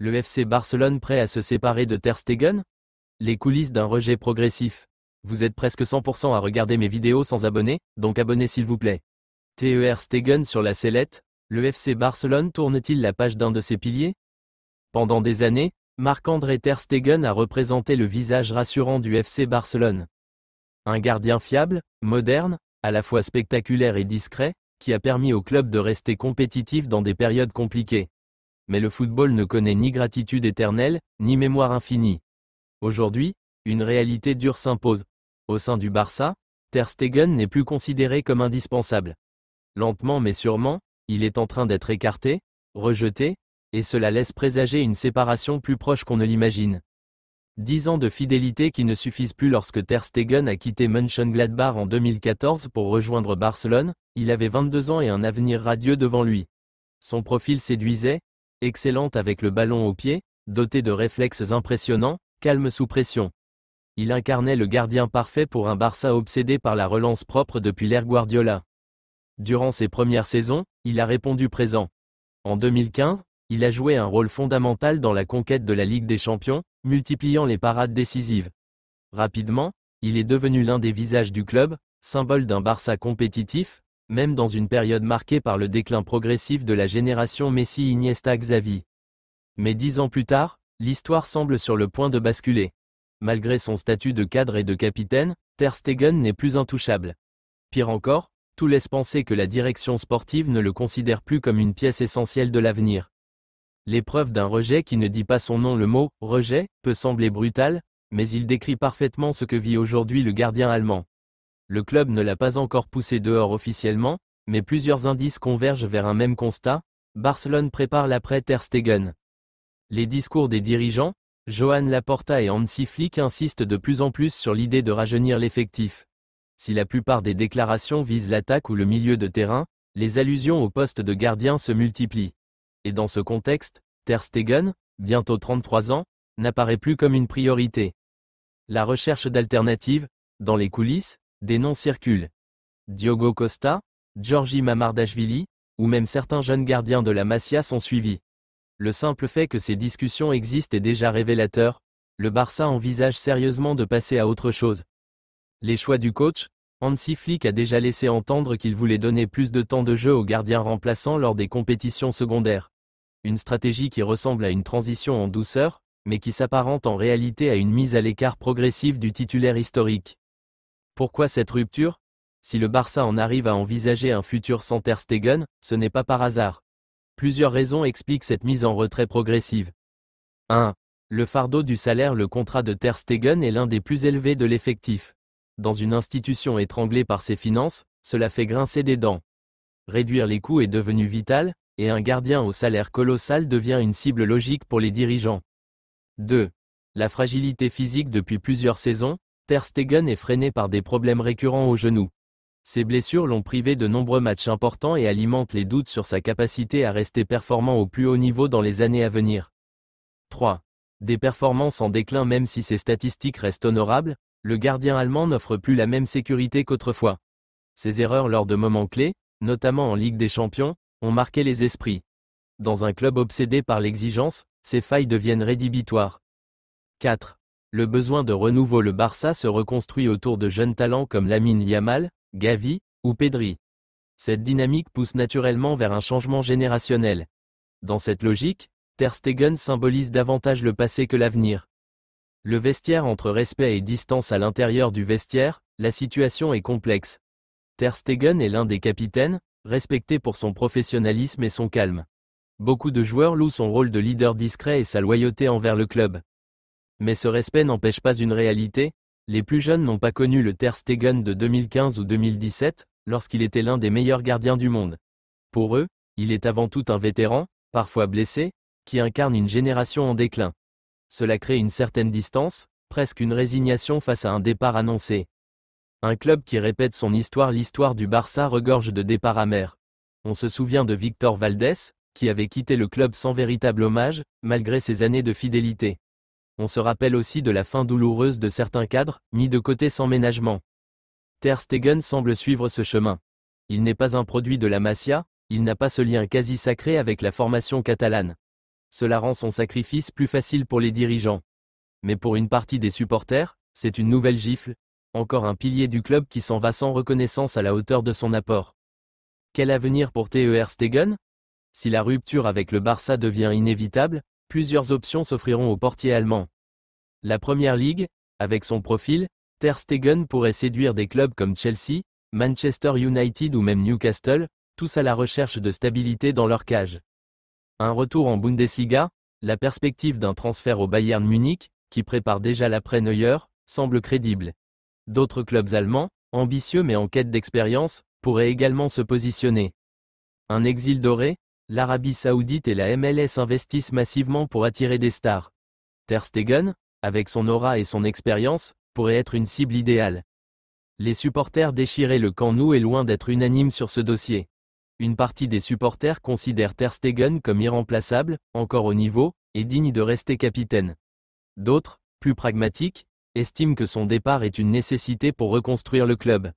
Le FC Barcelone prêt à se séparer de Ter Stegen? Les coulisses d'un rejet progressif. Vous êtes presque 100% à regarder mes vidéos sans abonner, donc abonnez s'il vous plaît. Ter Stegen sur la sellette, le FC Barcelone tourne-t-il la page d'un de ses piliers? Pendant des années, Marc-André Ter Stegen a représenté le visage rassurant du FC Barcelone. Un gardien fiable, moderne, à la fois spectaculaire et discret, qui a permis au club de rester compétitif dans des périodes compliquées. Mais le football ne connaît ni gratitude éternelle, ni mémoire infinie. Aujourd'hui, une réalité dure s'impose. Au sein du Barça, Ter Stegen n'est plus considéré comme indispensable. Lentement mais sûrement, il est en train d'être écarté, rejeté, et cela laisse présager une séparation plus proche qu'on ne l'imagine. 10 ans de fidélité qui ne suffisent plus lorsque Ter Stegen a quitté Mönchengladbach en 2014 pour rejoindre Barcelone, il avait 22 ans et un avenir radieux devant lui. Son profil séduisait, excellent avec le ballon au pied, doté de réflexes impressionnants, calme sous pression. Il incarnait le gardien parfait pour un Barça obsédé par la relance propre depuis l'ère Guardiola. Durant ses premières saisons, il a répondu présent. En 2015, il a joué un rôle fondamental dans la conquête de la Ligue des Champions, multipliant les parades décisives. Rapidement, il est devenu l'un des visages du club, symbole d'un Barça compétitif, même dans une période marquée par le déclin progressif de la génération Messi-Iniesta-Xavi. Mais 10 ans plus tard, l'histoire semble sur le point de basculer. Malgré son statut de cadre et de capitaine, Ter Stegen n'est plus intouchable. Pire encore, tout laisse penser que la direction sportive ne le considère plus comme une pièce essentielle de l'avenir. L'épreuve d'un rejet qui ne dit pas son nom. Le mot « rejet » peut sembler brutal, mais il décrit parfaitement ce que vit aujourd'hui le gardien allemand. Le club ne l'a pas encore poussé dehors officiellement, mais plusieurs indices convergent vers un même constat: Barcelone prépare l'après Ter Stegen. Les discours des dirigeants, Joan Laporta et Hansi Flick insistent de plus en plus sur l'idée de rajeunir l'effectif. Si la plupart des déclarations visent l'attaque ou le milieu de terrain, les allusions au poste de gardien se multiplient. Et dans ce contexte, Ter Stegen, bientôt 33 ans, n'apparaît plus comme une priorité. La recherche d'alternatives, dans les coulisses, des noms circulent. Diogo Costa, Giorgi Mamardashvili, ou même certains jeunes gardiens de la Masia sont suivis. Le simple fait que ces discussions existent est déjà révélateur, le Barça envisage sérieusement de passer à autre chose. Les choix du coach, Hansi Flick a déjà laissé entendre qu'il voulait donner plus de temps de jeu aux gardiens remplaçants lors des compétitions secondaires. Une stratégie qui ressemble à une transition en douceur, mais qui s'apparente en réalité à une mise à l'écart progressive du titulaire historique. Pourquoi cette rupture? Si le Barça en arrive à envisager un futur sans Ter Stegen, ce n'est pas par hasard. Plusieurs raisons expliquent cette mise en retrait progressive. 1. Le fardeau du salaire. Le contrat de Ter Stegen est l'un des plus élevés de l'effectif. Dans une institution étranglée par ses finances, cela fait grincer des dents. Réduire les coûts est devenu vital, et un gardien au salaire colossal devient une cible logique pour les dirigeants. 2. La fragilité physique. Depuis plusieurs saisons, Ter Stegen est freiné par des problèmes récurrents au genou. Ces blessures l'ont privé de nombreux matchs importants et alimentent les doutes sur sa capacité à rester performant au plus haut niveau dans les années à venir. 3. Des performances en déclin. Même si ses statistiques restent honorables, le gardien allemand n'offre plus la même sécurité qu'autrefois. Ses erreurs lors de moments clés, notamment en Ligue des Champions, ont marqué les esprits. Dans un club obsédé par l'exigence, ces failles deviennent rédhibitoires. 4. Le besoin de renouveau. Le Barça se reconstruit autour de jeunes talents comme Lamine Yamal, Gavi, ou Pedri. Cette dynamique pousse naturellement vers un changement générationnel. Dans cette logique, Ter Stegen symbolise davantage le passé que l'avenir. Le vestiaire. Entre respect et distance. À l'intérieur du vestiaire, la situation est complexe. Ter Stegen est l'un des capitaines, respecté pour son professionnalisme et son calme. Beaucoup de joueurs louent son rôle de leader discret et sa loyauté envers le club. Mais ce respect n'empêche pas une réalité: les plus jeunes n'ont pas connu le Ter Stegen de 2015 ou 2017, lorsqu'il était l'un des meilleurs gardiens du monde. Pour eux, il est avant tout un vétéran, parfois blessé, qui incarne une génération en déclin. Cela crée une certaine distance, presque une résignation face à un départ annoncé. Un club qui répète son histoire. L'histoire du Barça regorge de départs amers. On se souvient de Victor Valdés, qui avait quitté le club sans véritable hommage, malgré ses années de fidélité. On se rappelle aussi de la fin douloureuse de certains cadres, mis de côté sans ménagement. Ter Stegen semble suivre ce chemin. Il n'est pas un produit de la Masia, il n'a pas ce lien quasi sacré avec la formation catalane. Cela rend son sacrifice plus facile pour les dirigeants. Mais pour une partie des supporters, c'est une nouvelle gifle, encore un pilier du club qui s'en va sans reconnaissance à la hauteur de son apport. Quel avenir pour Ter Stegen? Si la rupture avec le Barça devient inévitable, plusieurs options s'offriront au portier allemand. La Première Ligue, avec son profil, Ter Stegen pourrait séduire des clubs comme Chelsea, Manchester United ou même Newcastle, tous à la recherche de stabilité dans leur cage. Un retour en Bundesliga, la perspective d'un transfert au Bayern Munich, qui prépare déjà l'après-Neuer, semble crédible. D'autres clubs allemands, ambitieux mais en quête d'expérience, pourraient également se positionner. Un exil doré, l'Arabie Saoudite et la MLS investissent massivement pour attirer des stars. Ter Stegen, avec son aura et son expérience, pourrait être une cible idéale. Les supporters déchirés, le camp nou est loin d'être unanime sur ce dossier. Une partie des supporters considère Ter Stegen comme irremplaçable, encore au niveau, et digne de rester capitaine. D'autres, plus pragmatiques, estiment que son départ est une nécessité pour reconstruire le club.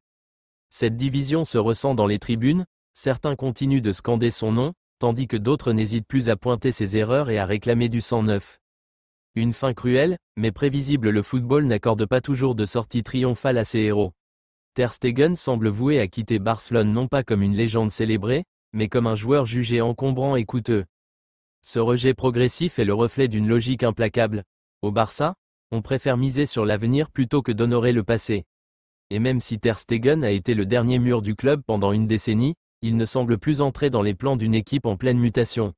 Cette division se ressent dans les tribunes, certains continuent de scander son nom, tandis que d'autres n'hésitent plus à pointer ses erreurs et à réclamer du sang neuf. Une fin cruelle, mais prévisible. Le football n'accorde pas toujours de sortie triomphale à ses héros. Ter Stegen semble voué à quitter Barcelone non pas comme une légende célébrée, mais comme un joueur jugé encombrant et coûteux. Ce rejet progressif est le reflet d'une logique implacable. Au Barça, on préfère miser sur l'avenir plutôt que d'honorer le passé. Et même si Ter Stegen a été le dernier mur du club pendant une décennie, il ne semble plus entrer dans les plans d'une équipe en pleine mutation.